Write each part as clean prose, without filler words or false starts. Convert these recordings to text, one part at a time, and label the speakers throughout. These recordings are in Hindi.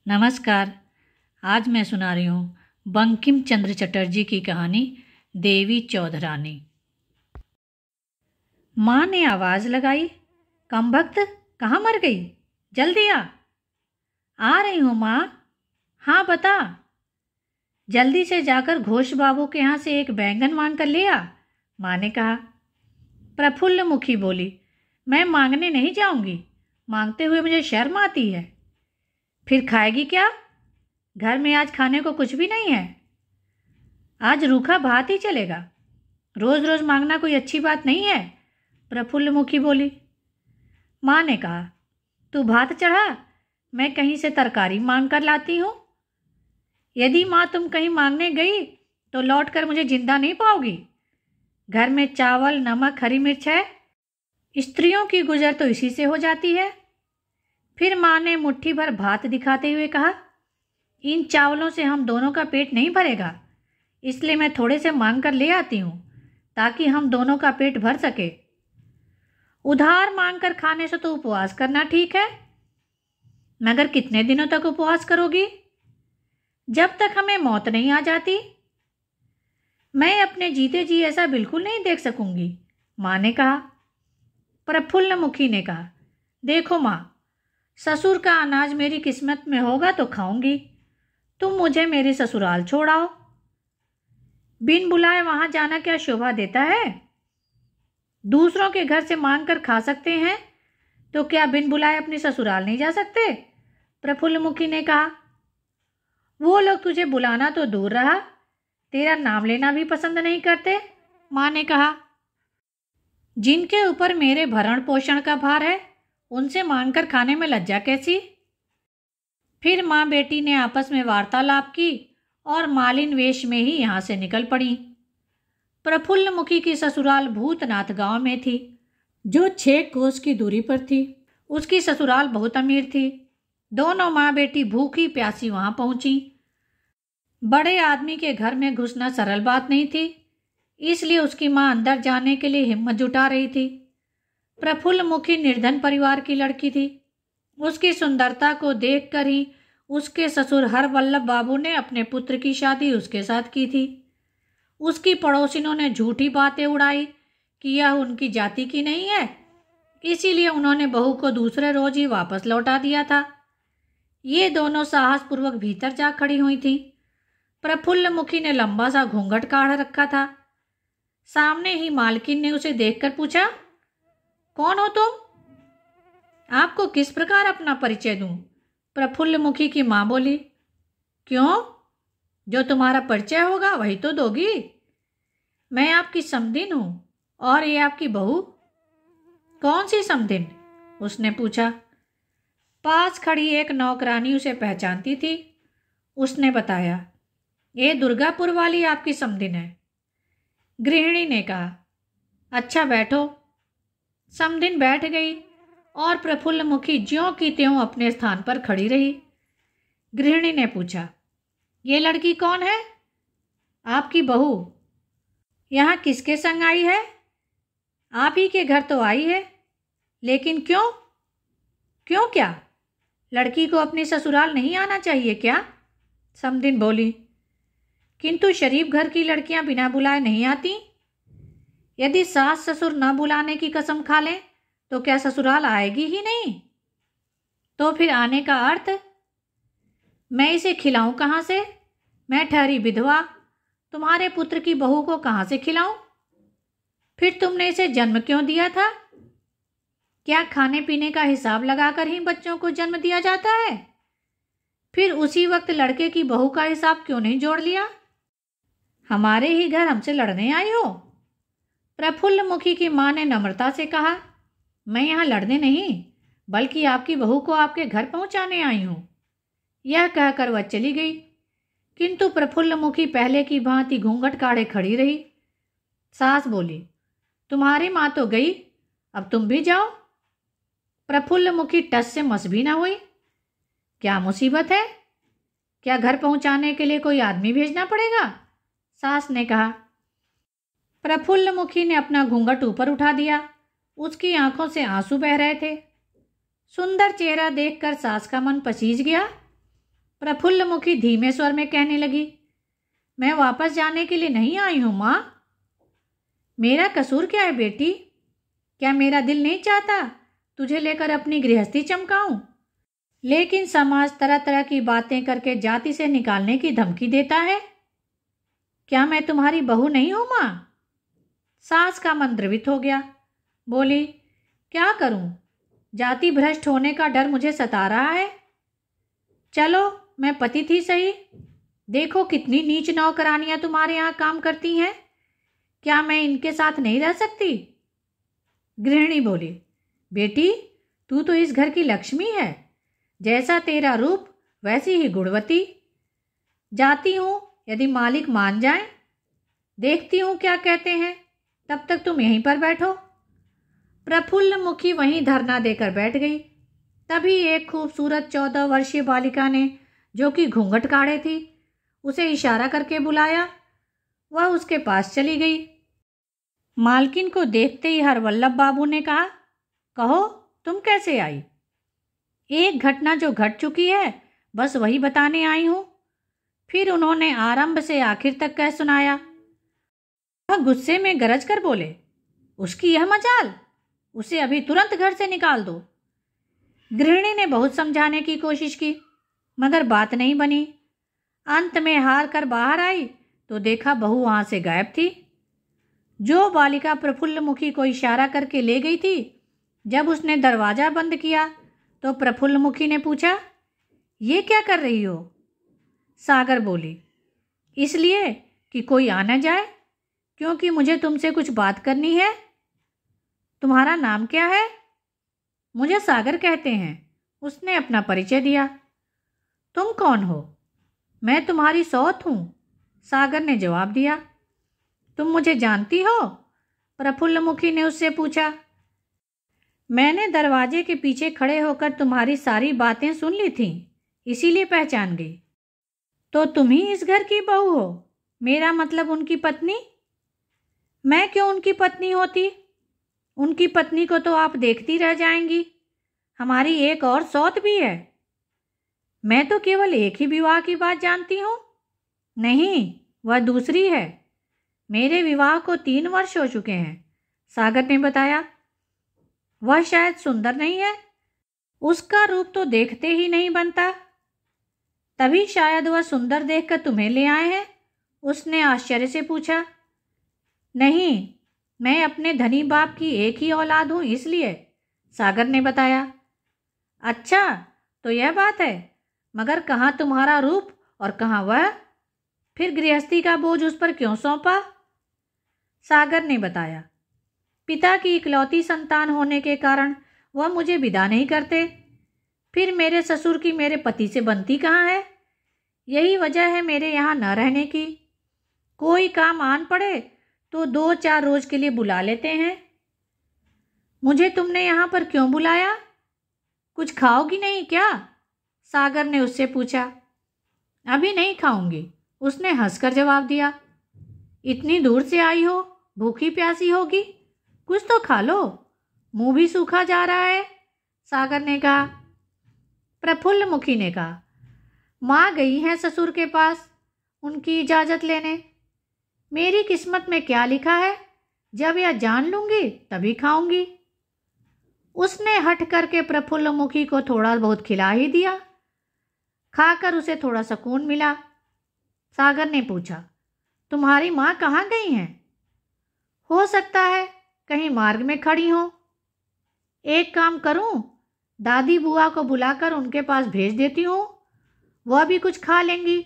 Speaker 1: नमस्कार। आज मैं सुना रही हूँ बंकिम चंद्र चटर्जी की कहानी देवी चौधरानी। माँ ने आवाज़ लगाई, कमबख्त कहाँ मर गई? जल्दी आ रही हूँ माँ। हाँ बता। जल्दी से जाकर घोष बाबू के यहाँ से एक बैंगन मांग कर ले आ, माँ ने कहा। प्रफुल्ल मुखी बोली, मैं मांगने नहीं जाऊंगी, मांगते हुए मुझे शर्म आती है। फिर खाएगी क्या? घर में आज खाने को कुछ भी नहीं है। आज रूखा भात ही चलेगा, रोज रोज मांगना कोई अच्छी बात नहीं है, प्रफुल्ल मुखी बोली। माँ ने कहा, तू भात चढ़ा, मैं कहीं से तरकारी मांग कर लाती हूँ। यदि माँ तुम कहीं मांगने गई तो लौट कर मुझे जिंदा नहीं पाओगी। घर में चावल, नमक, हरी मिर्च है। स्त्रियों की गुजर तो इसी से हो जाती है। फिर माँ ने मुट्ठी भर भात दिखाते हुए कहा, इन चावलों से हम दोनों का पेट नहीं भरेगा, इसलिए मैं थोड़े से मांग कर ले आती हूँ ताकि हम दोनों का पेट भर सके। उधार मांग कर खाने से तो उपवास करना ठीक है, मगर कितने दिनों तक उपवास करोगी? जब तक हमें मौत नहीं आ जाती। मैं अपने जीते जी ऐसा बिल्कुल नहीं देख सकूंगी, माँ ने कहा। प्रफुल्ल मुखी ने कहा, देखो माँ, ससुर का अनाज मेरी किस्मत में होगा तो खाऊंगी, तुम मुझे मेरे ससुराल छोड़ाओ। बिन बुलाए वहां जाना क्या शोभा देता है? दूसरों के घर से मांग कर खा सकते हैं तो क्या बिन बुलाए अपने ससुराल नहीं जा सकते? प्रफुल्ल मुखी ने कहा। वो लोग तुझे बुलाना तो दूर रहा, तेरा नाम लेना भी पसंद नहीं करते, माँ ने कहा। जिनके ऊपर मेरे भरण पोषण का भार है, उनसे मांगकर खाने में लज्जा कैसी? फिर माँ बेटी ने आपस में वार्तालाप की और मालिन वेश में ही यहाँ से निकल पड़ी। प्रफुल्ल मुखी की ससुराल भूतनाथ गांव में थी, जो 6 कोस की दूरी पर थी। उसकी ससुराल बहुत अमीर थी। दोनों माँ बेटी भूखी प्यासी वहां पहुंची। बड़े आदमी के घर में घुसना सरल बात नहीं थी, इसलिए उसकी माँ अंदर जाने के लिए हिम्मत जुटा रही थी। प्रफुल्ल मुखी निर्धन परिवार की लड़की थी। उसकी सुंदरता को देखकर ही उसके ससुर हरवल्लभ बाबू ने अपने पुत्र की शादी उसके साथ की थी। उसकी पड़ोसिनों ने झूठी बातें उड़ाई कि यह उनकी जाति की नहीं है, इसीलिए उन्होंने बहू को दूसरे रोज ही वापस लौटा दिया था। ये दोनों साहसपूर्वक भीतर जा खड़ी हुई थी। प्रफुल्ल मुखी ने लंबा सा घूंघट काढ़ रखा था। सामने ही मालकिन ने उसे देखकर पूछा, कौन हो तुम? आपको किस प्रकार अपना परिचय दूं? प्रफुल्ल मुखी की मां बोली। क्यों? जो तुम्हारा परिचय होगा वही तो दोगी। मैं आपकी समधिन हूं और ये आपकी बहू। कौन सी समधिन? उसने पूछा। पास खड़ी एक नौकरानी उसे पहचानती थी। उसने बताया, ये दुर्गापुर वाली आपकी समधिन है। गृहिणी ने कहा, अच्छा बैठो। समधिन बैठ गई और प्रफुल्ल मुखी ज्यों की त्यों अपने स्थान पर खड़ी रही। गृहिणी ने पूछा, ये लड़की कौन है? आपकी बहू। यहाँ किसके संग आई है? आप ही के घर तो आई है, लेकिन क्यों? क्यों क्या? लड़की को अपने ससुराल नहीं आना चाहिए क्या? समधिन बोली। किंतु शरीफ घर की लड़कियां बिना बुलाए नहीं आती। यदि सास ससुर न बुलाने की कसम खा लें तो क्या ससुराल आएगी ही नहीं? तो फिर आने का अर्थ? मैं इसे खिलाऊं कहाँ से? मैं ठहरी विधवा, तुम्हारे पुत्र की बहू को कहाँ से खिलाऊं? फिर तुमने इसे जन्म क्यों दिया था? क्या खाने पीने का हिसाब लगाकर ही बच्चों को जन्म दिया जाता है? फिर उसी वक्त लड़के की बहू का हिसाब क्यों नहीं जोड़ लिया? हमारे ही घर हमसे लड़ने आई हो? प्रफुल्ल मुखी की मां ने नम्रता से कहा, मैं यहाँ लड़ने नहीं, बल्कि आपकी बहू को आपके घर पहुंचाने आई हूं। यह कहकर वह चली गई, किंतु प्रफुल्ल मुखी पहले की भांति घूंघट काढ़े खड़ी रही। सास बोली, तुम्हारी माँ तो गई, अब तुम भी जाओ। प्रफुल्ल मुखी टस से मस भी ना हुई। क्या मुसीबत है? क्या घर पहुंचाने के लिए कोई आदमी भेजना पड़ेगा? सास ने कहा। प्रफुल्ल मुखी ने अपना घूंघट ऊपर उठा दिया। उसकी आंखों से आंसू बह रहे थे। सुंदर चेहरा देखकर सास का मन पसीज गया। प्रफुल्लमुखी धीमे स्वर में कहने लगी, मैं वापस जाने के लिए नहीं आई हूँ माँ। मेरा कसूर क्या है बेटी? क्या मेरा दिल नहीं चाहता तुझे लेकर अपनी गृहस्थी चमकाऊं? लेकिन समाज तरह तरह की बातें करके जाति से निकालने की धमकी देता है। क्या मैं तुम्हारी बहू नहीं हूं माँ? सास का मन द्रवित हो गया। बोली, क्या करूं? जाति भ्रष्ट होने का डर मुझे सता रहा है। चलो मैं पति थी सही, देखो कितनी नीच नौकरानियां तुम्हारे यहाँ काम करती हैं। क्या मैं इनके साथ नहीं रह सकती? गृहिणी बोली, बेटी तू तो इस घर की लक्ष्मी है, जैसा तेरा रूप वैसी ही गुणवती। जाती हूँ, यदि मालिक मान जाए। देखती हूँ क्या कहते हैं, तब तक तुम यहीं पर बैठो। प्रफुल्लमुखी वहीं धरना देकर बैठ गई। तभी एक खूबसूरत 14 वर्षीय बालिका ने, जो कि घूंघट काढ़े थी, उसे इशारा करके बुलाया। वह उसके पास चली गई। मालकिन को देखते ही हरवल्लभ बाबू ने कहा, कहो तुम कैसे आई? एक घटना जो घट चुकी है बस वही बताने आई हूं। फिर उन्होंने आरंभ से आखिर तक कह सुनाया। वह गुस्से में गरज कर बोले, उसकी यह मजाल, उसे अभी तुरंत घर से निकाल दो। गृहिणी ने बहुत समझाने की कोशिश की, मगर बात नहीं बनी। अंत में हार कर बाहर आई तो देखा बहू वहां से गायब थी। जो बालिका प्रफुल्लमुखी को इशारा करके ले गई थी, जब उसने दरवाजा बंद किया तो प्रफुल्लमुखी ने पूछा, ये क्या कर रही हो? सागर बोली, इसलिए कि कोई आ न जाए, क्योंकि मुझे तुमसे कुछ बात करनी है। तुम्हारा नाम क्या है? मुझे सागर कहते हैं। उसने अपना परिचय दिया। तुम कौन हो? मैं तुम्हारी सौत हूँ, सागर ने जवाब दिया। तुम मुझे जानती हो? प्रफुल्लमुखी ने उससे पूछा। मैंने दरवाजे के पीछे खड़े होकर तुम्हारी सारी बातें सुन ली थीं, इसीलिए पहचान गई। तो तुम ही इस घर की बहू हो? मेरा मतलब उनकी पत्नी। मैं क्यों उनकी पत्नी होती? उनकी पत्नी को तो आप देखती रह जाएंगी। हमारी एक और सौत भी है। मैं तो केवल एक ही विवाह की बात जानती हूँ। नहीं, वह दूसरी है। मेरे विवाह को 3 वर्ष हो चुके हैं, सागर ने बताया। वह शायद सुंदर नहीं है, उसका रूप तो देखते ही नहीं बनता। तभी शायद वह सुंदर देखकर तुम्हें ले आए हैं, उसने आश्चर्य से पूछा। नहीं, मैं अपने धनी बाप की एक ही औलाद हूँ, इसलिए, सागर ने बताया। अच्छा, तो यह बात है, मगर कहाँ तुम्हारा रूप और कहाँ वह? फिर गृहस्थी का बोझ उस पर क्यों सौंपा? सागर ने बताया। पिता की इकलौती संतान होने के कारण वह मुझे विदा नहीं करते। फिर मेरे ससुर की मेरे पति से बनती कहाँ है? यही वजह है मेरे यहाँ न रहने की। कोई काम आन पड़े तो 2-4 रोज के लिए बुला लेते हैं। मुझे तुमने यहाँ पर क्यों बुलाया? कुछ खाओगी नहीं क्या? सागर ने उससे पूछा। अभी नहीं खाऊंगी, उसने हंसकर जवाब दिया। इतनी दूर से आई हो, भूखी प्यासी होगी, कुछ तो खा लो, मुंह भी सूखा जा रहा है, सागर ने कहा। प्रफुल्लमुखी ने कहा, माँ गई हैं ससुर के पास उनकी इजाज़त लेने। मेरी किस्मत में क्या लिखा है, जब यह जान लूंगी तभी खाऊंगी। उसने हट करके प्रफुल्लमुखी को थोड़ा बहुत खिला ही दिया। खाकर उसे थोड़ा सुकून मिला। सागर ने पूछा, तुम्हारी माँ कहाँ गई हैं? हो सकता है कहीं मार्ग में खड़ी हो। एक काम करूं, दादी बुआ को बुलाकर उनके पास भेज देती हूँ, वह भी कुछ खा लेंगी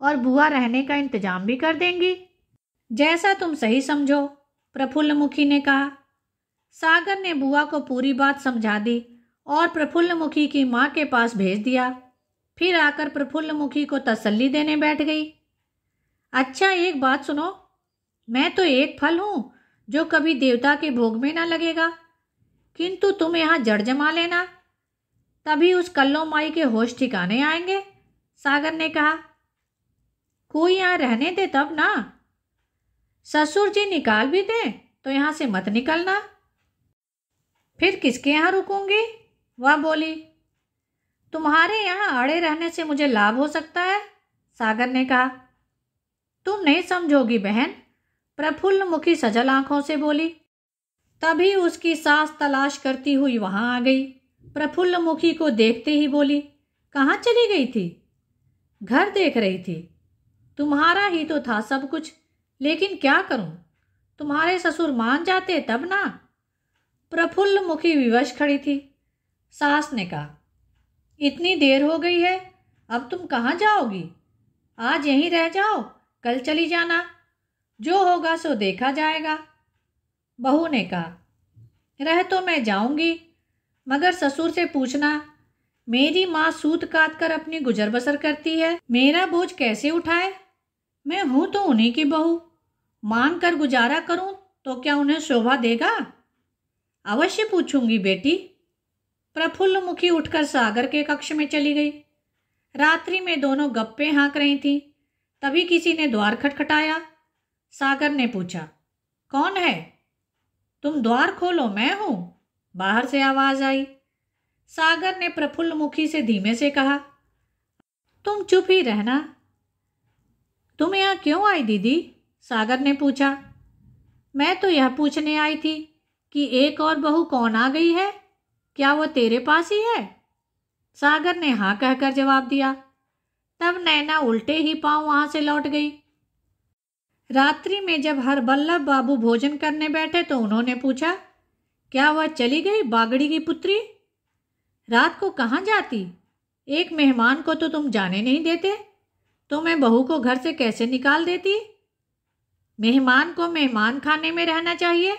Speaker 1: और बुआ रहने का इंतजाम भी कर देंगी। जैसा तुम सही समझो, प्रफुल्लमुखी ने कहा। सागर ने बुआ को पूरी बात समझा दी और प्रफुल्लमुखी की माँ के पास भेज दिया। फिर आकर प्रफुल्लमुखी को तसल्ली देने बैठ गई। अच्छा, एक बात सुनो, मैं तो एक फल हूँ जो कभी देवता के भोग में ना लगेगा, किंतु तुम यहाँ जड़ जमा लेना, तभी उस कल्लो माई के होश ठिकाने आएंगे, सागर ने कहा। कोई यहाँ रहने दे तब ना। ससुर जी निकाल भी दें तो यहाँ से मत निकलना। फिर किसके यहाँ रुकूंगी? वह बोली। तुम्हारे यहाँ अड़े रहने से मुझे लाभ हो सकता है, सागर ने कहा। तुम नहीं समझोगी बहन, प्रफुल्ल मुखी सजल आंखों से बोली। तभी उसकी सास तलाश करती हुई वहां आ गई। प्रफुल्ल मुखी को देखते ही बोली, कहाँ चली गई थी? घर देख रही थी। तुम्हारा ही तो था सब कुछ, लेकिन क्या करूं, तुम्हारे ससुर मान जाते तब ना। प्रफुल्ल मुखी विवश खड़ी थी। सास ने कहा, इतनी देर हो गई है, अब तुम कहाँ जाओगी? आज यहीं रह जाओ, कल चली जाना, जो होगा सो देखा जाएगा। बहू ने कहा, रह तो मैं जाऊंगी, मगर ससुर से पूछना, मेरी माँ सूत काट कर अपनी गुजर बसर करती है, मेरा बोझ कैसे उठाए? मैं हूं तो उन्हीं की बहू, मान कर गुजारा करूं तो क्या उन्हें शोभा देगा? अवश्य पूछूंगी बेटी। प्रफुल्ल मुखी उठकर सागर के कक्ष में चली गई। रात्रि में दोनों गप्पे हाँक रही थीं। तभी किसी ने द्वार खटखटाया। सागर ने पूछा, कौन है? तुम द्वार खोलो, मैं हूं, बाहर से आवाज आई। सागर ने प्रफुल्ल मुखी से धीमे से कहा, तुम चुप ही रहना। तुम यहाँ क्यों आई दीदी? सागर ने पूछा। मैं तो यह पूछने आई थी कि एक और बहू कौन आ गई है, क्या वह तेरे पास ही है? सागर ने हाँ कहकर जवाब दिया। तब नैना उल्टे ही पांव वहां से लौट गई। रात्रि में जब हरबल्लभ बाबू भोजन करने बैठे तो उन्होंने पूछा, क्या वह चली गई बागड़ी की पुत्री? रात को कहाँ जाती? एक मेहमान को तो तुम जाने नहीं देते, तो मैं बहू को घर से कैसे निकाल देती? मेहमान को मेहमान खाने में रहना चाहिए,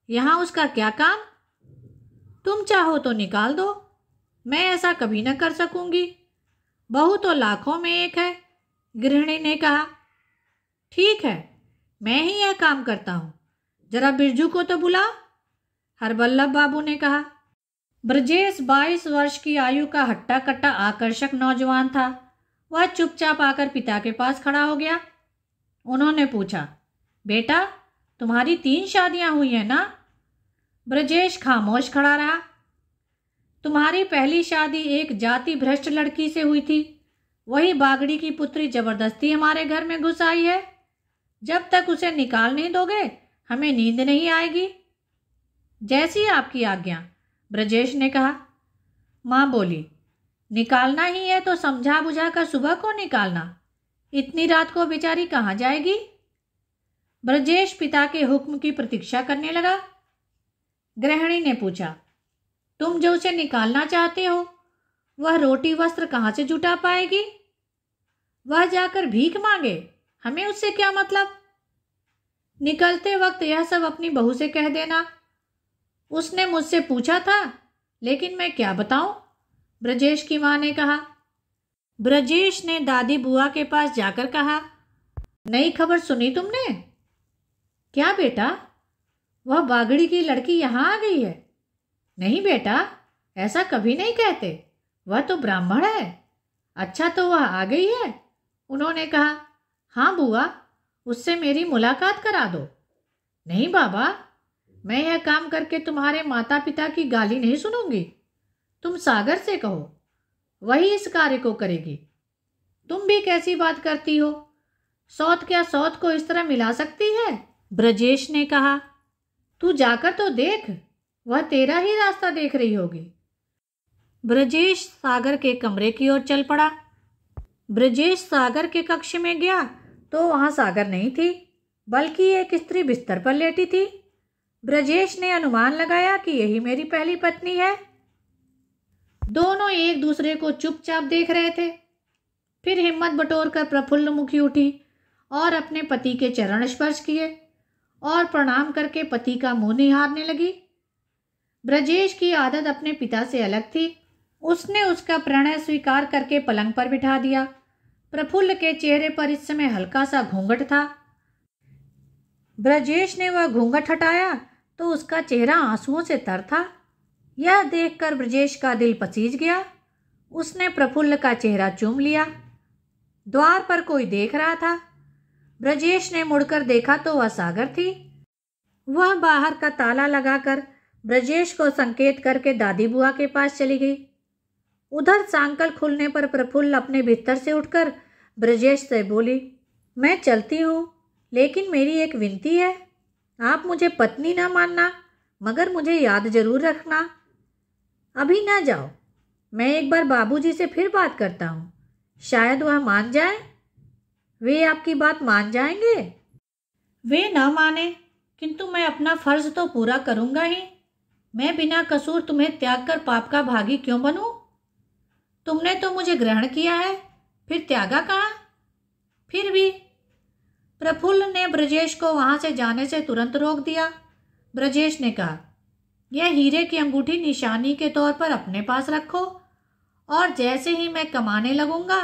Speaker 1: यहाँ उसका क्या काम? तुम चाहो तो निकाल दो, मैं ऐसा कभी न कर सकूंगी। बहू तो लाखों में एक है, गृहिणी ने कहा। ठीक है, मैं ही यह काम करता हूं, जरा बिरजू को तो बुला, हरबल्लभ बाबू ने कहा। ब्रजेश 22 वर्ष की आयु का हट्टा कट्टा आकर्षक नौजवान था। वह चुपचाप आकर पिता के पास खड़ा हो गया। उन्होंने पूछा, बेटा तुम्हारी 3 शादियां हुई हैं ना? ब्रजेश खामोश खड़ा रहा। तुम्हारी पहली शादी एक जाति भ्रष्ट लड़की से हुई थी, वही बागड़ी की पुत्री जबरदस्ती हमारे घर में घुस आई है। जब तक उसे निकाल नहीं दोगे हमें नींद नहीं आएगी। जैसी आपकी आज्ञा, ब्रजेश ने कहा। माँ बोली, निकालना ही है तो समझा बुझा कर सुबह को निकालना, इतनी रात को बेचारी कहाँ जाएगी? ब्रजेश पिता के हुक्म की प्रतीक्षा करने लगा। गृहिणी ने पूछा, तुम जो उसे निकालना चाहते हो, वह रोटी वस्त्र कहाँ से जुटा पाएगी? वह जाकर भीख मांगे, हमें उससे क्या मतलब? निकलते वक्त यह सब अपनी बहू से कह देना। उसने मुझसे पूछा था, लेकिन मैं क्या बताऊं? ब्रजेश की मां ने कहा। ब्रजेश ने दादी बुआ के पास जाकर कहा, नई खबर सुनी तुमने? क्या बेटा? वह बागड़ी की लड़की यहां आ गई है। नहीं बेटा, ऐसा कभी नहीं कहते, वह तो ब्राह्मण है। अच्छा, तो वह आ गई है? उन्होंने कहा। हाँ बुआ, उससे मेरी मुलाकात करा दो। नहीं बाबा, मैं यह काम करके तुम्हारे माता पिता की गाली नहीं सुनूंगी। तुम सागर से कहो, वही इस कार्य को करेगी। तुम भी कैसी बात करती हो? सौत क्या सौत को इस तरह मिला सकती है? ब्रजेश ने कहा। तू जाकर तो देख, वह तेरा ही रास्ता देख रही होगी। ब्रजेश सागर के कमरे की ओर चल पड़ा। ब्रजेश सागर के कक्ष में गया तो वहां सागर नहीं थी, बल्कि एक स्त्री बिस्तर पर लेटी थी। ब्रजेश ने अनुमान लगाया कि यही मेरी पहली पत्नी है। दोनों एक दूसरे को चुपचाप देख रहे थे। फिर हिम्मत बटोरकर प्रफुल्ल मुखी उठी और अपने पति के चरण स्पर्श किए और प्रणाम करके पति का मुंह निहारने लगी। ब्रजेश की आदत अपने पिता से अलग थी। उसने उसका प्रणय स्वीकार करके पलंग पर बिठा दिया। प्रफुल्ल के चेहरे पर इस समय हल्का सा घूंघट था। ब्रजेश ने वह घूंघट हटाया तो उसका चेहरा आंसुओं से तर था। यह देखकर ब्रजेश का दिल पसीज गया। उसने प्रफुल्ल का चेहरा चूम लिया। द्वार पर कोई देख रहा था। ब्रजेश ने मुड़कर देखा तो वह सागर थी। वह बाहर का ताला लगाकर ब्रजेश को संकेत करके दादी बुआ के पास चली गई। उधर सांकल खुलने पर प्रफुल्ल अपने भीतर से उठकर ब्रजेश से बोली, मैं चलती हूँ, लेकिन मेरी एक विनती है। आप मुझे पत्नी ना मानना, मगर मुझे याद जरूर रखना। अभी ना जाओ, मैं एक बार बाबूजी से फिर बात करता हूँ, शायद वह मान जाए। वे आपकी बात मान जाएंगे? वे ना माने, किंतु मैं अपना फर्ज तो पूरा करूँगा ही। मैं बिना कसूर तुम्हें त्याग कर पाप का भागी क्यों बनूं? तुमने तो मुझे ग्रहण किया है, फिर त्यागा कहाँ? फिर भी प्रफुल्ल ने ब्रजेश को वहां से जाने से तुरंत रोक दिया। ब्रजेश ने कहा, यह हीरे की अंगूठी निशानी के तौर पर अपने पास रखो, और जैसे ही मैं कमाने लगूंगा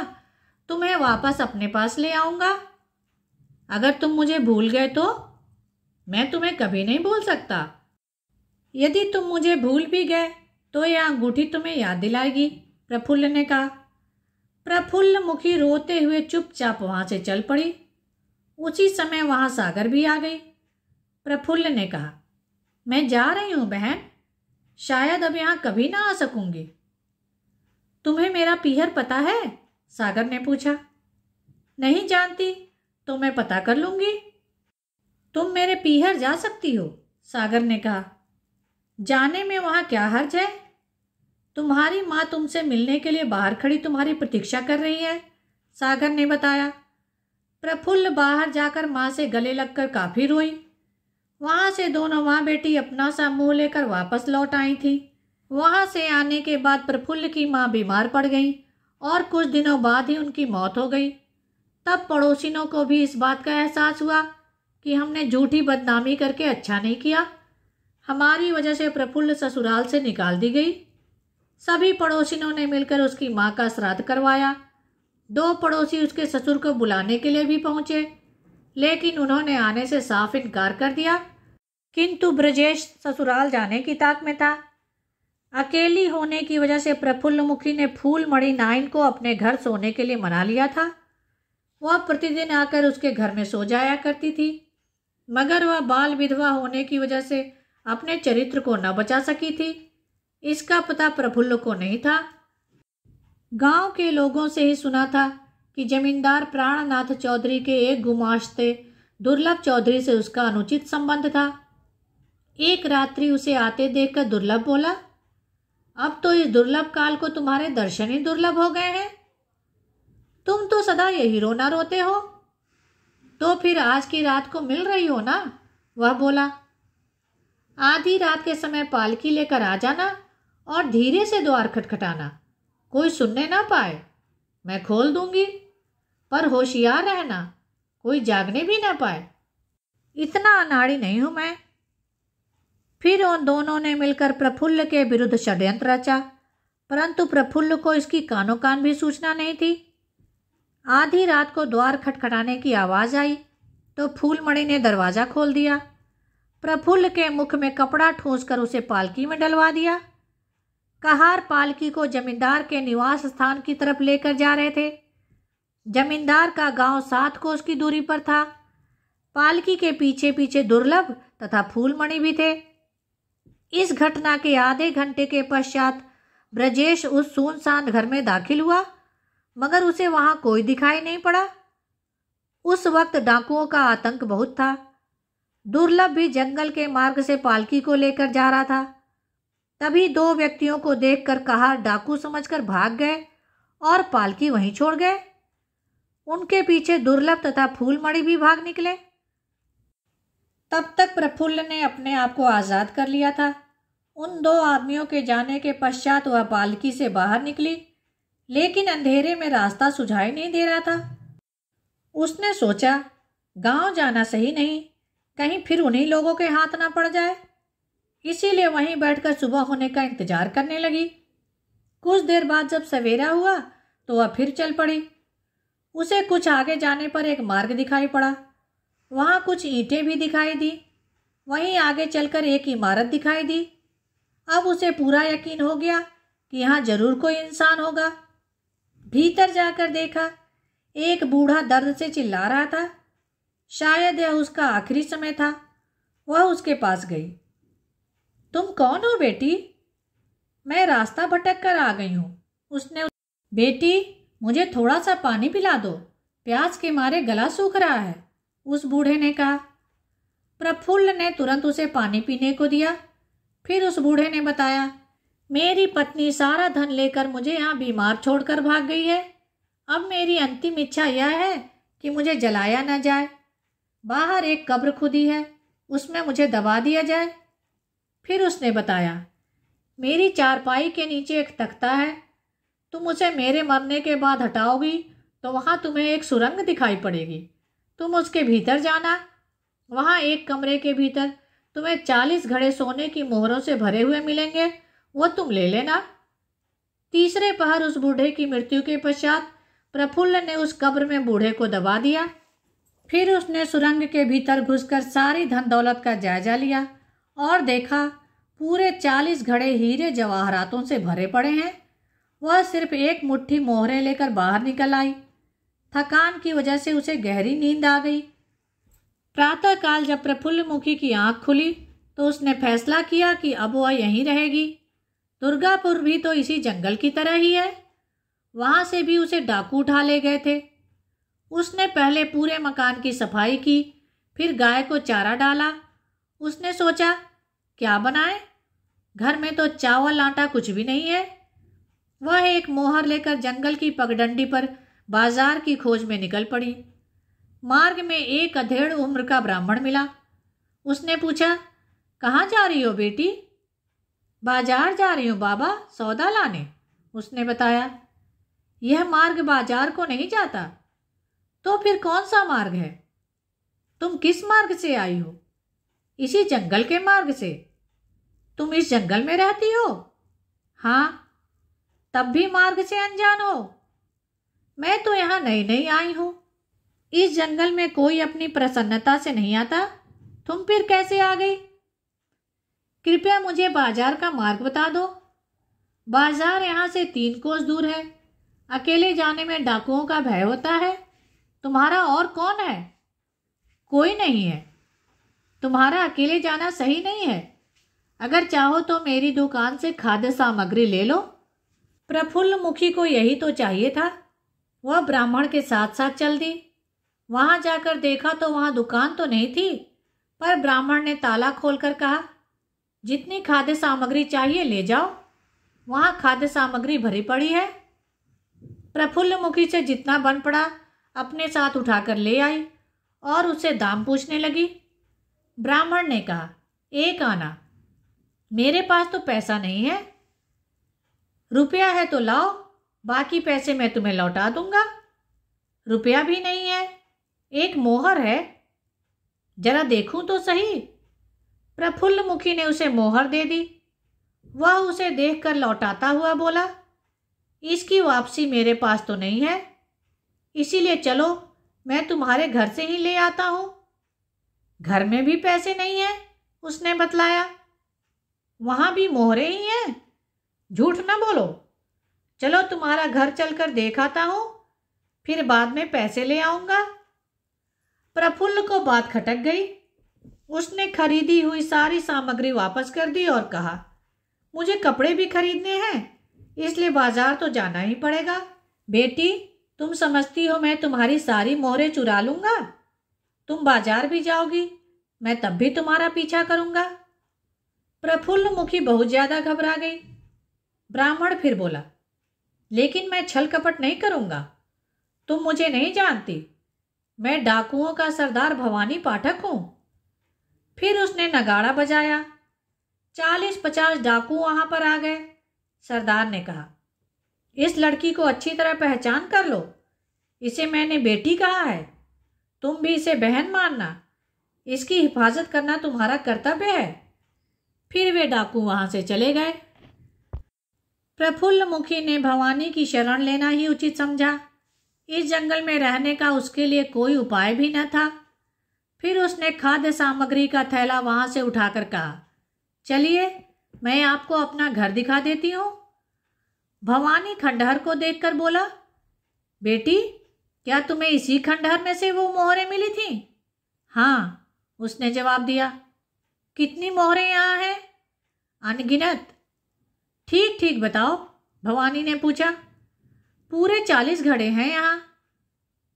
Speaker 1: तुम्हें वापस अपने पास ले आऊंगा। अगर तुम मुझे भूल गए तो मैं तुम्हें कभी नहीं भूल सकता। यदि तुम मुझे भूल भी गए तो यह अंगूठी तुम्हें याद दिलाएगी, प्रफुल्ल ने कहा। प्रफुल्ल मुखी रोते हुए चुपचाप वहां से चल पड़ी। उसी समय वहां सागर भी आ गई। प्रफुल्ल ने कहा, मैं जा रही हूं बहन, शायद अब यहां कभी ना आ सकूंगी। तुम्हें मेरा पीहर पता है? सागर ने पूछा। नहीं जानती, तो मैं पता कर लूंगी। तुम मेरे पीहर जा सकती हो, सागर ने कहा। जाने में वहां क्या हर्ज है? तुम्हारी माँ तुमसे मिलने के लिए बाहर खड़ी तुम्हारी प्रतीक्षा कर रही है, सागर ने बताया। प्रफुल्ल बाहर जाकर माँ से गले लगकर काफी रोई। वहां से दोनों माँ बेटी अपना सा मुंह लेकर वापस लौट आई थी। वहां से आने के बाद प्रफुल्ल की माँ बीमार पड़ गई और कुछ दिनों बाद ही उनकी मौत हो गई। तब पड़ोसिनों को भी इस बात का एहसास हुआ कि हमने झूठी बदनामी करके अच्छा नहीं किया। हमारी वजह से प्रफुल्ल ससुराल से निकाल दी गई। सभी पड़ोसिनों ने मिलकर उसकी माँ का श्राद्ध करवाया। 2 पड़ोसी उसके ससुर को बुलाने के लिए भी पहुंचे, लेकिन उन्होंने आने से साफ इनकार कर दिया। किंतु ब्रजेश ससुराल जाने की ताक में था। अकेली होने की वजह से प्रफुल्ल मुखी ने फूलमणि नाइन को अपने घर सोने के लिए मना लिया था। वह प्रतिदिन आकर उसके घर में सो जाया करती थी, मगर वह बाल विधवा होने की वजह से अपने चरित्र को न बचा सकी थी। इसका पता प्रफुल्ल को नहीं था। गांव के लोगों से ही सुना था कि जमींदार प्राणनाथ चौधरी के एक गुमाश्ते दुर्लभ चौधरी से उसका अनुचित संबंध था। एक रात्रि उसे आते देखकर दुर्लभ बोला, अब तो इस दुर्लभ काल को तुम्हारे दर्शन ही दुर्लभ हो गए हैं। तुम तो सदा यही रोना रोते हो, तो फिर आज की रात को मिल रही हो ना? वह बोला। आधी रात के समय पालकी लेकर आ जाना और धीरे से द्वार खटखटाना, कोई सुनने ना पाए। मैं खोल दूंगी, पर होशियार रहना, कोई जागने भी ना पाए। इतना अनाड़ी नहीं हूं मैं। फिर उन दोनों ने मिलकर प्रफुल्ल के विरुद्ध षड्यंत्र रचा, परंतु प्रफुल्ल को इसकी कानों कान भी सूचना नहीं थी। आधी रात को द्वार खटखटाने की आवाज आई तो फूलमणि ने दरवाजा खोल दिया। प्रफुल्ल के मुख में कपड़ा ठूंसकर उसे पालकी में डलवा दिया। कहार पालकी को जमींदार के निवास स्थान की तरफ लेकर जा रहे थे। जमींदार का गांव 7 कोस की दूरी पर था। पालकी के पीछे पीछे दुर्लभ तथा फूलमणि भी थे। इस घटना के आधे घंटे के पश्चात ब्रजेश उस सुनसान घर में दाखिल हुआ, मगर उसे वहां कोई दिखाई नहीं पड़ा। उस वक्त डाकुओं का आतंक बहुत था। दुर्लभ भी जंगल के मार्ग से पालकी को लेकर जा रहा था। तभी 2 व्यक्तियों को देखकर कहार डाकू समझकर भाग गए और पालकी वहीं छोड़ गए। उनके पीछे दुर्लभ तथा फूलमणि भी भाग निकले। तब तक प्रफुल्ल ने अपने आप को आजाद कर लिया था। उन 2 आदमियों के जाने के पश्चात वह पालकी से बाहर निकली, लेकिन अंधेरे में रास्ता सुझाई नहीं दे रहा था। उसने सोचा, गांव जाना सही नहीं, कहीं फिर उन्हीं लोगों के हाथ ना पड़ जाए। इसीलिए वहीं बैठकर सुबह होने का इंतजार करने लगी। कुछ देर बाद जब सवेरा हुआ तो वह फिर चल पड़ी। उसे कुछ आगे जाने पर एक मार्ग दिखाई पड़ा। वहां कुछ ईंटें भी दिखाई दी। वहीं आगे चलकर एक इमारत दिखाई दी। अब उसे पूरा यकीन हो गया कि यहाँ जरूर कोई इंसान होगा। भीतर जाकर देखा, एक बूढ़ा दर्द से चिल्ला रहा था। शायद यह उसका आखिरी समय था। वह उसके पास गई। तुम कौन हो बेटी? मैं रास्ता भटक कर आ गई हूँ। उसने, बेटी मुझे थोड़ा सा पानी पिला दो, प्यास के मारे गला सूख रहा है, उस बूढ़े ने कहा। प्रफुल्ल ने तुरंत उसे पानी पीने को दिया। फिर उस बूढ़े ने बताया, मेरी पत्नी सारा धन लेकर मुझे यहाँ बीमार छोड़कर भाग गई है। अब मेरी अंतिम इच्छा यह है कि मुझे जलाया न जाए। बाहर एक कब्र खुदी है, उसमें मुझे दबा दिया जाए। फिर उसने बताया, मेरी चारपाई के नीचे एक तख्ता है, तुम उसे मेरे मरने के बाद हटाओगी तो वहाँ तुम्हें एक सुरंग दिखाई पड़ेगी। तुम उसके भीतर जाना, वहाँ एक कमरे के भीतर तुम्हें 40 घड़े सोने की मोहरों से भरे हुए मिलेंगे, वो तुम ले लेना। तीसरे पहर उस बूढ़े की मृत्यु के पश्चात प्रफुल्ल ने उस कब्र में बूढ़े को दबा दिया। फिर उसने सुरंग के भीतर घुसकर सारी धन दौलत का जायजा लिया और देखा पूरे 40 घड़े हीरे जवाहरातों से भरे पड़े हैं। वह सिर्फ एक मुट्ठी मोहरें लेकर बाहर निकल आई। थकान की वजह से उसे गहरी नींद आ गई। प्रातःकाल जब प्रफुल्ल मुखी की आंख खुली तो उसने फैसला किया कि अब वह यहीं रहेगी। दुर्गापुर भी तो इसी जंगल की तरह ही है, वहां से भी उसे डाकू उठा ले गए थे। उसने पहले पूरे मकान की सफाई की, फिर गाय को चारा डाला। उसने सोचा क्या बनाए, घर में तो चावल आटा कुछ भी नहीं है। वह एक मोहर लेकर जंगल की पगडंडी पर बाजार की खोज में निकल पड़ी। मार्ग में एक अधेड़ उम्र का ब्राह्मण मिला। उसने पूछा, कहाँ जा रही हो बेटी? बाजार जा रही हूँ बाबा, सौदा लाने, उसने बताया। यह मार्ग बाजार को नहीं जाता। तो फिर कौन सा मार्ग है? तुम किस मार्ग से आई हो? इसी जंगल के मार्ग से। तुम इस जंगल में रहती हो? हाँ। तब भी मार्ग से अनजान हो? मैं तो यहाँ नई नई आई हूँ। इस जंगल में कोई अपनी प्रसन्नता से नहीं आता, तुम फिर कैसे आ गई? कृपया मुझे बाजार का मार्ग बता दो। बाजार यहाँ से 3 कोस दूर है। अकेले जाने में डाकुओं का भय होता है। तुम्हारा और कौन है? कोई नहीं है। तुम्हारा अकेले जाना सही नहीं है। अगर चाहो तो मेरी दुकान से खाद्य सामग्री ले लो। प्रफुल्ल मुखी को यही तो चाहिए था। वह ब्राह्मण के साथ साथ चल दी। वहां जाकर देखा तो वहां दुकान तो नहीं थी, पर ब्राह्मण ने ताला खोलकर कहा, जितनी खाद्य सामग्री चाहिए ले जाओ, वहां खाद्य सामग्री भरी पड़ी है। प्रफुल्ल मुखी से जितना बन पड़ा अपने साथ उठाकर ले आई और उससे दाम पूछने लगी। ब्राह्मण ने कहा, 1 आना। मेरे पास तो पैसा नहीं है। रुपया है तो लाओ, बाकी पैसे मैं तुम्हें लौटा दूंगा। रुपया भी नहीं है। एक मोहर है, जरा देखूं तो सही। प्रफुल्ल मुखी ने उसे मोहर दे दी। वह उसे देखकर लौटाता हुआ बोला, इसकी वापसी मेरे पास तो नहीं है, इसीलिए चलो मैं तुम्हारे घर से ही ले आता हूं। घर में भी पैसे नहीं है, उसने बतलाया। वहां भी मोहरे ही हैं। झूठ न बोलो। चलो तुम्हारा घर चलकर देख आता हूं, फिर बाद में पैसे ले आऊंगा। प्रफुल्ल को बात खटक गई। उसने खरीदी हुई सारी सामग्री वापस कर दी और कहा, मुझे कपड़े भी खरीदने हैं, इसलिए बाजार तो जाना ही पड़ेगा। बेटी, तुम समझती हो मैं तुम्हारी सारी मोहरें चुरा लूंगा? तुम बाजार भी जाओगी, मैं तब भी तुम्हारा पीछा करूंगा। प्रफुल्ल मुखी बहुत ज्यादा घबरा गई। ब्राह्मण फिर बोला, लेकिन मैं छल कपट नहीं करूंगा। तुम मुझे नहीं जानती, मैं डाकुओं का सरदार भवानी पाठक हूं। फिर उसने नगाड़ा बजाया। 40-50 डाकू वहां पर आ गए। सरदार ने कहा, इस लड़की को अच्छी तरह पहचान कर लो, इसे मैंने बेटी कहा है, तुम भी इसे बहन मानना, इसकी हिफाजत करना तुम्हारा कर्तव्य है। फिर वे डाकू वहां से चले गए। प्रफुल्ल मुखी ने भवानी की शरण लेना ही उचित समझा। इस जंगल में रहने का उसके लिए कोई उपाय भी न था। फिर उसने खाद्य सामग्री का थैला वहां से उठाकर कहा, चलिए मैं आपको अपना घर दिखा देती हूँ। भवानी खंडहर को देखकर बोला, बेटी, क्या तुम्हें इसी खंडहर में से वो मोहरें मिली थीं? हाँ, उसने जवाब दिया। कितनी मोहरें यहाँ हैं? अनगिनत। ठीक ठीक बताओ, भवानी ने पूछा। पूरे 40 घड़े हैं यहाँ।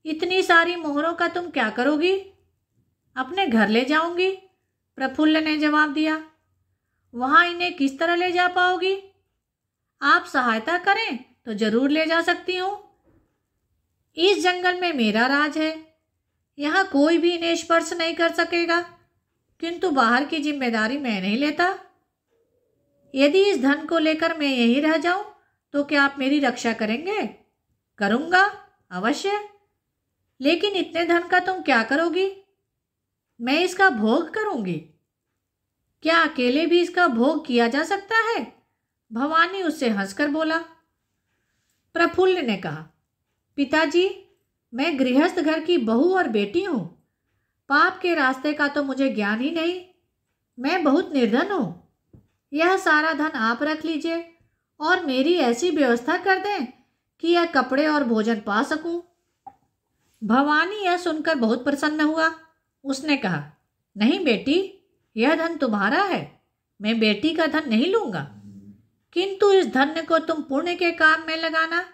Speaker 1: इतनी सारी मोहरों का तुम क्या करोगी? अपने घर ले जाऊंगी, प्रफुल्ल ने जवाब दिया। वहां इन्हें किस तरह ले जा पाओगी? आप सहायता करें तो जरूर ले जा सकती हूँ। इस जंगल में मेरा राज है, यहाँ कोई भी इन्हें स्पर्श नहीं कर सकेगा, किंतु बाहर की जिम्मेदारी मैं नहीं लेता। यदि इस धन को लेकर मैं यहीं रह जाऊं तो क्या आप मेरी रक्षा करेंगे? करूंगा, अवश्य। लेकिन इतने धन का तुम क्या करोगी? मैं इसका भोग करूंगी। क्या अकेले भी इसका भोग किया जा सकता है? भवानी उससे हंसकर बोला। प्रफुल्ल ने कहा, पिताजी, मैं गृहस्थ घर की बहू और बेटी हूं। पाप के रास्ते का तो मुझे ज्ञान ही नहीं। मैं बहुत निर्धन हूं। यह सारा धन आप रख लीजिए और मेरी ऐसी व्यवस्था कर दें कि यह कपड़े और भोजन पा सकूं। भवानी यह सुनकर बहुत प्रसन्न हुआ। उसने कहा, नहीं बेटी, यह धन तुम्हारा है। मैं बेटी का धन नहीं लूंगा, किंतु इस धन को तुम पुण्य के काम में लगाना।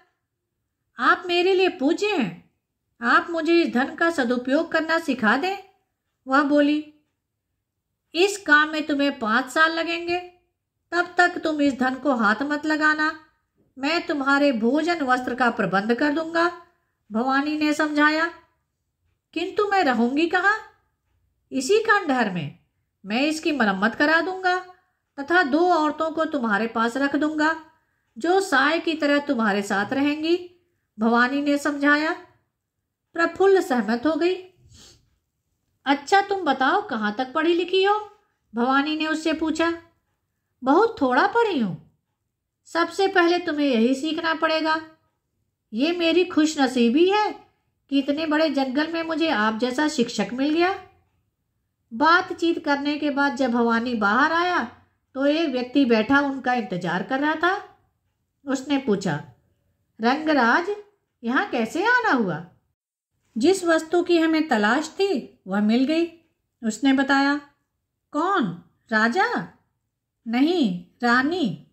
Speaker 1: आप मेरे लिए पूज्य हैं। आप मुझे इस धन का सदुपयोग करना सिखा दें। वह बोली, इस काम में तुम्हें 5 साल लगेंगे। तब तक तुम इस धन को हाथ मत लगाना। मैं तुम्हारे भोजन वस्त्र का प्रबंध कर दूंगा, भवानी ने समझाया। किंतु मैं रहूंगी कहाँ? इसी खंडहर में। मैं इसकी मरम्मत करा दूंगा तथा 2 औरतों को तुम्हारे पास रख दूंगा, जो साय की तरह तुम्हारे साथ रहेंगी, भवानी ने समझाया। प्रफुल्ल सहमत हो गई। अच्छा, तुम बताओ कहाँ तक पढ़ी लिखी हो? भवानी ने उससे पूछा। बहुत थोड़ा पढ़ी हूं। सबसे पहले तुम्हें यही सीखना पड़ेगा। ये मेरी खुशनसीबी है कि इतने बड़े जंगल में मुझे आप जैसा शिक्षक मिल गया। बातचीत करने के बाद जब भवानी बाहर आया तो एक व्यक्ति बैठा उनका इंतजार कर रहा था। उसने पूछा, रंगराज, यहाँ कैसे आना हुआ? जिस वस्तु की हमें तलाश थी वह मिल गई, उसने बताया। कौन? राजा? नहीं, रानी।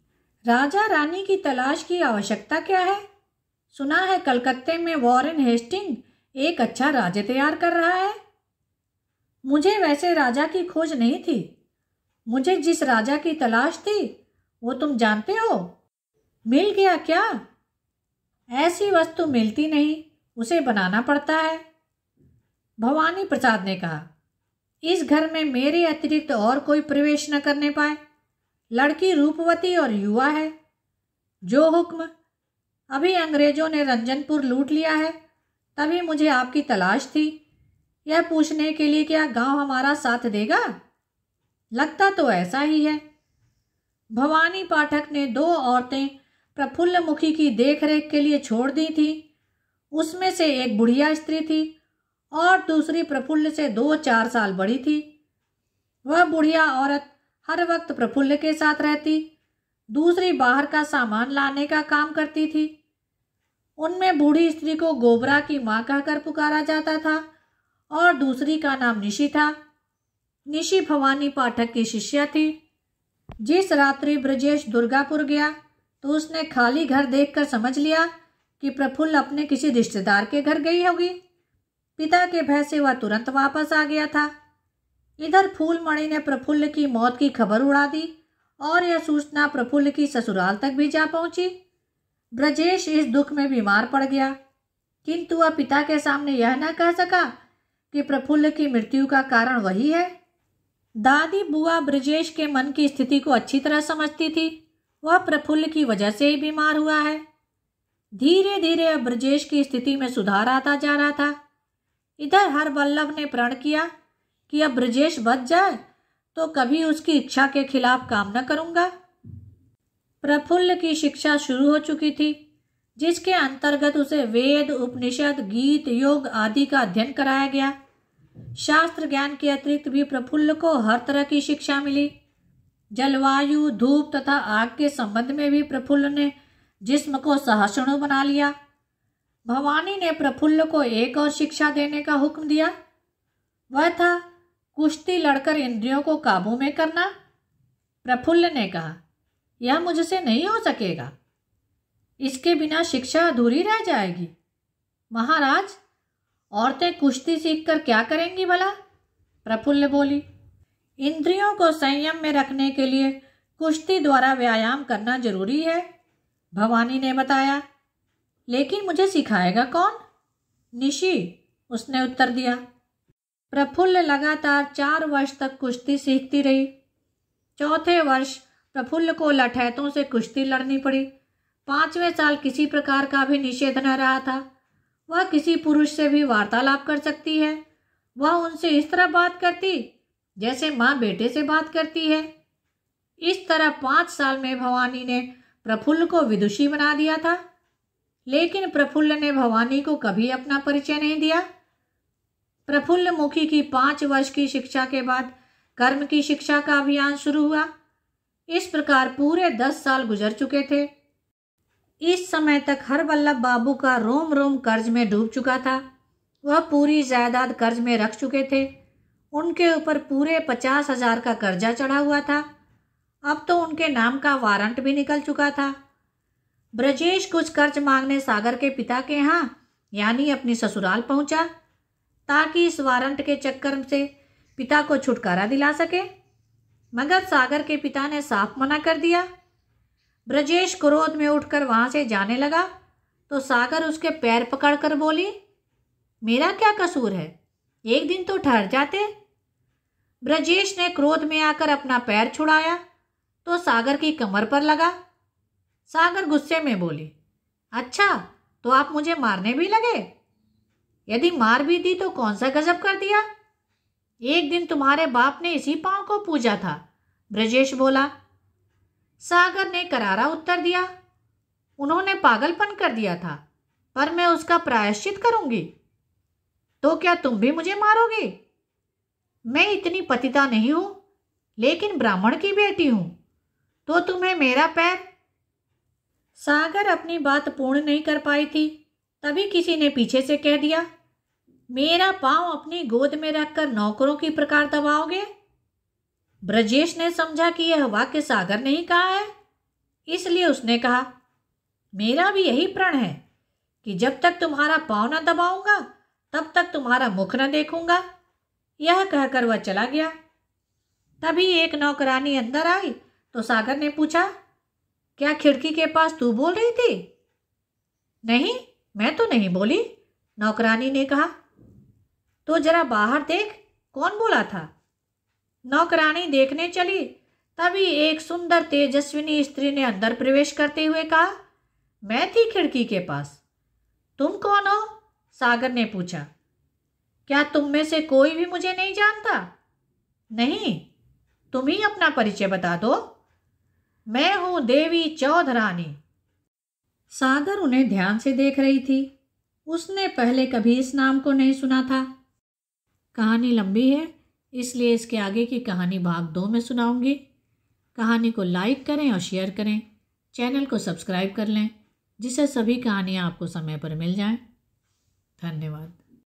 Speaker 1: राजा रानी की तलाश की आवश्यकता क्या है? सुना है कलकत्ते में वॉरेन हेस्टिंग एक अच्छा राज्य तैयार कर रहा है। मुझे वैसे राजा की खोज नहीं थी। मुझे जिस राजा की तलाश थी वो तुम जानते हो। मिल गया क्या? ऐसी वस्तु मिलती नहीं, उसे बनाना पड़ता है, भवानी प्रसाद ने कहा। इस घर में मेरे अतिरिक्त और कोई प्रवेश न करने पाए। लड़की रूपवती और युवा है। जो हुक्म। अभी अंग्रेजों ने रंजनपुर लूट लिया है, तभी मुझे आपकी तलाश थी, यह पूछने के लिए क्या गांव हमारा साथ देगा? लगता तो ऐसा ही है। भवानी पाठक ने 2 औरतें प्रफुल्ल मुखी की देखरेख के लिए छोड़ दी थी। उसमें से एक बुढ़िया स्त्री थी और दूसरी प्रफुल्ल से 2-4 साल बड़ी थी। वह बुढ़िया औरत हर वक्त प्रफुल्ल के साथ रहती, दूसरी बाहर का सामान लाने का काम करती थी। उनमें बूढ़ी स्त्री को गोबरा की मां कहकर पुकारा जाता था और दूसरी का नाम निशी था। निशी भवानी पाठक की शिष्या थी। जिस रात्रि ब्रजेश दुर्गापुर गया तो उसने खाली घर देखकर समझ लिया कि प्रफुल्ल अपने किसी रिश्तेदार के घर गई होगी। पिता के भय से वह तुरंत वापस आ गया था। इधर फूलमणि ने प्रफुल्ल की मौत की खबर उड़ा दी और यह सूचना प्रफुल्ल की ससुराल तक भी जा पहुंची। ब्रजेश इस दुख में बीमार पड़ गया, किंतु वह पिता के सामने यह न कह सका कि प्रफुल्ल की मृत्यु का कारण वही है। दादी बुआ ब्रजेश के मन की स्थिति को अच्छी तरह समझती थी। वह प्रफुल्ल की वजह से ही बीमार हुआ है। धीरे धीरे अब ब्रजेश की स्थिति में सुधार आता जा रहा था। इधर हरवल्लभ ने प्रण किया कि अब ब्रजेश बच जाए तो कभी उसकी इच्छा के खिलाफ काम न करूंगा। प्रफुल्ल की शिक्षा शुरू हो चुकी थी, जिसके अंतर्गत उसे वेद, उपनिषद, गीत, योग आदि का अध्ययन कराया गया। शास्त्र ज्ञान के अतिरिक्त भी प्रफुल्ल को हर तरह की शिक्षा मिली। जलवायु, धूप तथा आग के संबंध में भी प्रफुल्ल ने जिस्म को सहिष्णु बना लिया। भवानी ने प्रफुल्ल को एक और शिक्षा देने का हुक्म दिया। वह था कुश्ती लड़कर इंद्रियों को काबू में करना। प्रफुल्ल ने कहा, यह मुझसे नहीं हो सकेगा। इसके बिना शिक्षा अधूरी रह जाएगी। महाराज, औरतें कुश्ती सीखकर क्या करेंगी भला? प्रफुल्ल बोली। इंद्रियों को संयम में रखने के लिए कुश्ती द्वारा व्यायाम करना जरूरी है, भवानी ने बताया। लेकिन मुझे सिखाएगा कौन? निशी, उसने उत्तर दिया। प्रफुल्ल लगातार 4 वर्ष तक कुश्ती सीखती रही। चौथे वर्ष प्रफुल्ल को लठैतों से कुश्ती लड़नी पड़ी। 5वें साल किसी प्रकार का भी निषेध न रहा था। वह किसी पुरुष से भी वार्तालाप कर सकती है। वह उनसे इस तरह बात करती जैसे माँ बेटे से बात करती है। इस तरह 5 साल में भवानी ने प्रफुल्ल को विदुषी बना दिया था। लेकिन प्रफुल्ल ने भवानी को कभी अपना परिचय नहीं दिया। प्रफुल्ल मुखी की 5 वर्ष की शिक्षा के बाद कर्म की शिक्षा का अभियान शुरू हुआ। इस प्रकार पूरे 10 साल गुजर चुके थे। इस समय तक हरवल्लभ बाबू का रोम रोम कर्ज में डूब चुका था। वह पूरी जायदाद कर्ज में रख चुके थे। उनके ऊपर पूरे 50,000 का कर्जा चढ़ा हुआ था। अब तो उनके नाम का वारंट भी निकल चुका था। ब्रजेश कुछ कर्ज मांगने सागर के पिता के यहाँ यानी अपनी ससुराल पहुंचा ताकि इस वारंट के चक्कर से पिता को छुटकारा दिला सके, मगर सागर के पिता ने साफ मना कर दिया। ब्रजेश क्रोध में उठकर वहां से जाने लगा तो सागर उसके पैर पकड़कर बोली, मेरा क्या कसूर है? एक दिन तो ठहर जाते। ब्रजेश ने क्रोध में आकर अपना पैर छुड़ाया तो सागर की कमर पर लगा। सागर गुस्से में बोली, अच्छा तो आप मुझे मारने भी लगे? यदि मार भी दी तो कौन सा गजब कर दिया? एक दिन तुम्हारे बाप ने इसी पांव को पूजा था, ब्रजेश बोला। सागर ने करारा उत्तर दिया, उन्होंने पागलपन कर दिया था, पर मैं उसका प्रायश्चित करूंगी। तो क्या तुम भी मुझे मारोगे? मैं इतनी पतिता नहीं हूं, लेकिन ब्राह्मण की बेटी हूं, तो तुम्हें मेरा पैर। सागर अपनी बात पूर्ण नहीं कर पाई थी, तभी किसी ने पीछे से कह दिया, मेरा पांव अपनी गोद में रखकर नौकरों की प्रकार दबाओगे? ब्रजेश ने समझा कि यह वाक्य सागर ने ही कहा है, इसलिए उसने कहा, मेरा भी यही प्रण है कि जब तक तुम्हारा पांव न दबाऊंगा तब तक तुम्हारा मुख न देखूंगा। यह कहकर वह चला गया। तभी एक नौकरानी अंदर आई तो सागर ने पूछा, क्या खिड़की के पास तू बोल रही थी? नहीं, मैं तो नहीं बोली, नौकरानी ने कहा। तो जरा बाहर देख, कौन बोला था? नौकरानी देखने चली, तभी एक सुंदर तेजस्विनी स्त्री ने अंदर प्रवेश करते हुए कहा, मैं थी खिड़की के पास। तुम कौन हो? सागर ने पूछा। क्या तुम में से कोई भी मुझे नहीं जानता? नहीं, तुम ही अपना परिचय बता दो। मैं हूं देवी चौधरानी। सागर उन्हें ध्यान से देख रही थी। उसने पहले कभी इस नाम को नहीं सुना था। कहानी लंबी है, इसलिए इसके आगे की कहानी भाग 2 में सुनाऊंगी। कहानी को लाइक करें और शेयर करें। चैनल को सब्सक्राइब कर लें, जिससे सभी कहानियाँ आपको समय पर मिल जाएं। धन्यवाद।